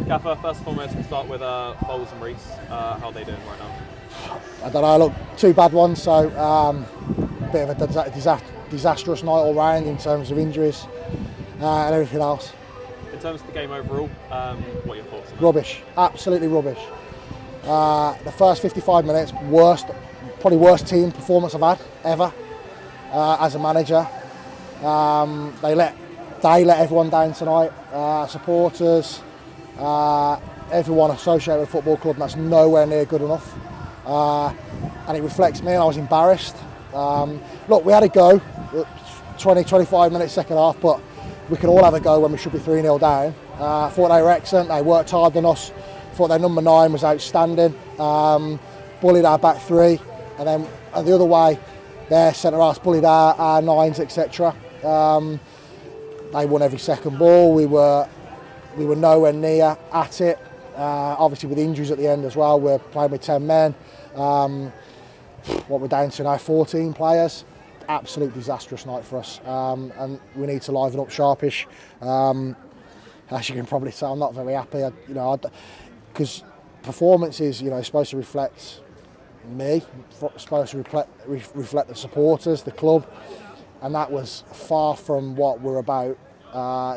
Gaffer, first and foremost, we'll start with Foles and Reese. How are they doing right now? I don't know, look, two bad ones, so bit of a disastrous night all round in terms of injuries and everything else. In terms of the game overall, what are your thoughts on that? Rubbish, absolutely rubbish. The first 55 minutes, probably worst team performance I've had ever as a manager. They let everyone down tonight, supporters, everyone associated with the football club, and that's nowhere near good enough. And it reflects me, and I was embarrassed. Look, we had a go, 20-25 minutes second half, but we can all have a go when we should be 3-0 down. I thought they were excellent, they worked hard than us. I thought their number 9 was outstanding, bullied our back three, and then the other way, their centre-halves bullied our 9s, etc. They won every second ball. We were nowhere near at it. Obviously with injuries at the end as well, we're playing with 10 men. What we're down to now, 14 players. Absolute disastrous night for us, and we need to liven up sharpish. As you can probably tell, I'm not very happy. Because performance is, supposed to reflect me, supposed to reflect the supporters, the club, and that was far from what we're about.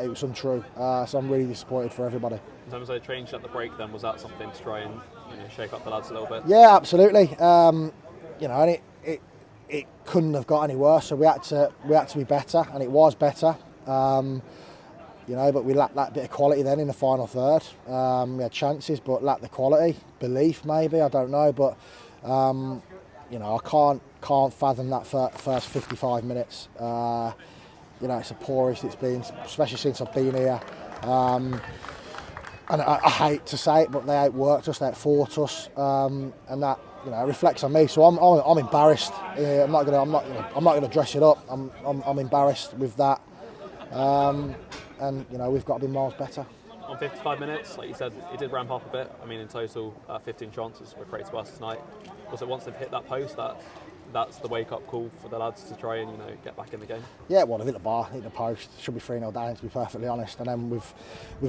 It was untrue, so I'm really disappointed for everybody. In terms of change at the break, then, was that something to try and shake up the lads a little bit? Yeah, absolutely. And it couldn't have got any worse. So we had to be better, and it was better. But we lacked that bit of quality then in the final third. We had chances, but lacked the quality, belief maybe. I don't know, but I can't fathom that first 55 minutes. It's the poorest it's been, especially since I've been here. And I hate to say it, but they outworked us, they outfought us, and that it reflects on me. So I'm embarrassed. I'm not gonna dress it up. I'm embarrassed with that, and we've got to be miles better. On 55 minutes, like you said, it did ramp up a bit. I mean, in total, 15 chances were created to us tonight. Was it once they've hit that post that's the wake-up call for the lads to try and get back in the game? Yeah, well, they've hit the bar, hit the post. Should be 3-0 down, to be perfectly honest. And then we've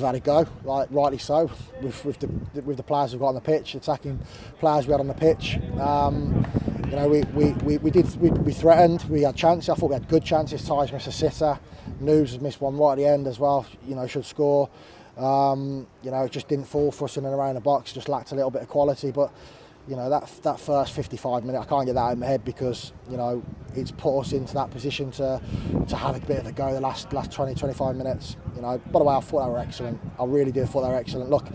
had a go, rightly so, with the players we've got on the pitch, attacking players we had on the pitch. We threatened. We had chances. I thought we had good chances. Ty's missed a sitter. News has missed one right at the end as well. Should score. It just didn't fall for us in and around the box. Just lacked a little bit of quality, but. That first 55 minutes, I can't get that out of my head because, it's put us into that position to have a bit of a go the last 20-25 minutes. By the way, I thought they were excellent. I really did thought they were excellent. Look,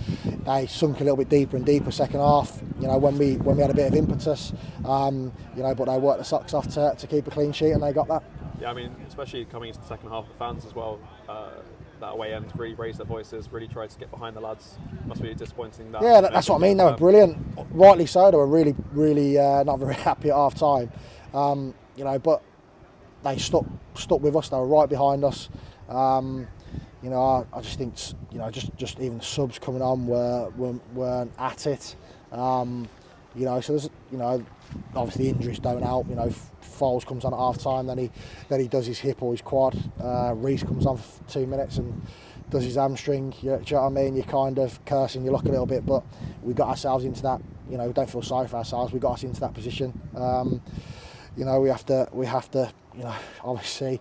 they sunk a little bit deeper and deeper second half, when we had a bit of impetus, but they worked the socks off to keep a clean sheet and they got that. Yeah, I mean, especially coming into the second half, the fans as well, that away end really raised their voices, really tried to get behind the lads. Must be disappointing. That's what I mean. They were brilliant, rightly so. They were really, really not very happy at half time, but they stuck with us. They were right behind us. I just think, just even subs coming on weren't at it. So there's, obviously the injuries don't help. Foles comes on at half time, then he does his hip or his quad. Reese comes on for 2 minutes and does his hamstring. Do you know what I mean? You're kind of cursing your luck a little bit, but we got ourselves into that. Don't feel sorry for ourselves. We got us into that position. We have to, obviously.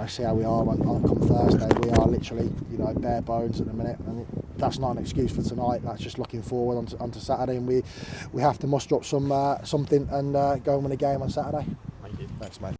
See how we are come Thursday. We are literally, bare bones at the minute, and that's not an excuse for tonight. That's just looking forward onto Saturday, and we have to muster up something and go and win a game on Saturday. Thank you. Thanks, mate.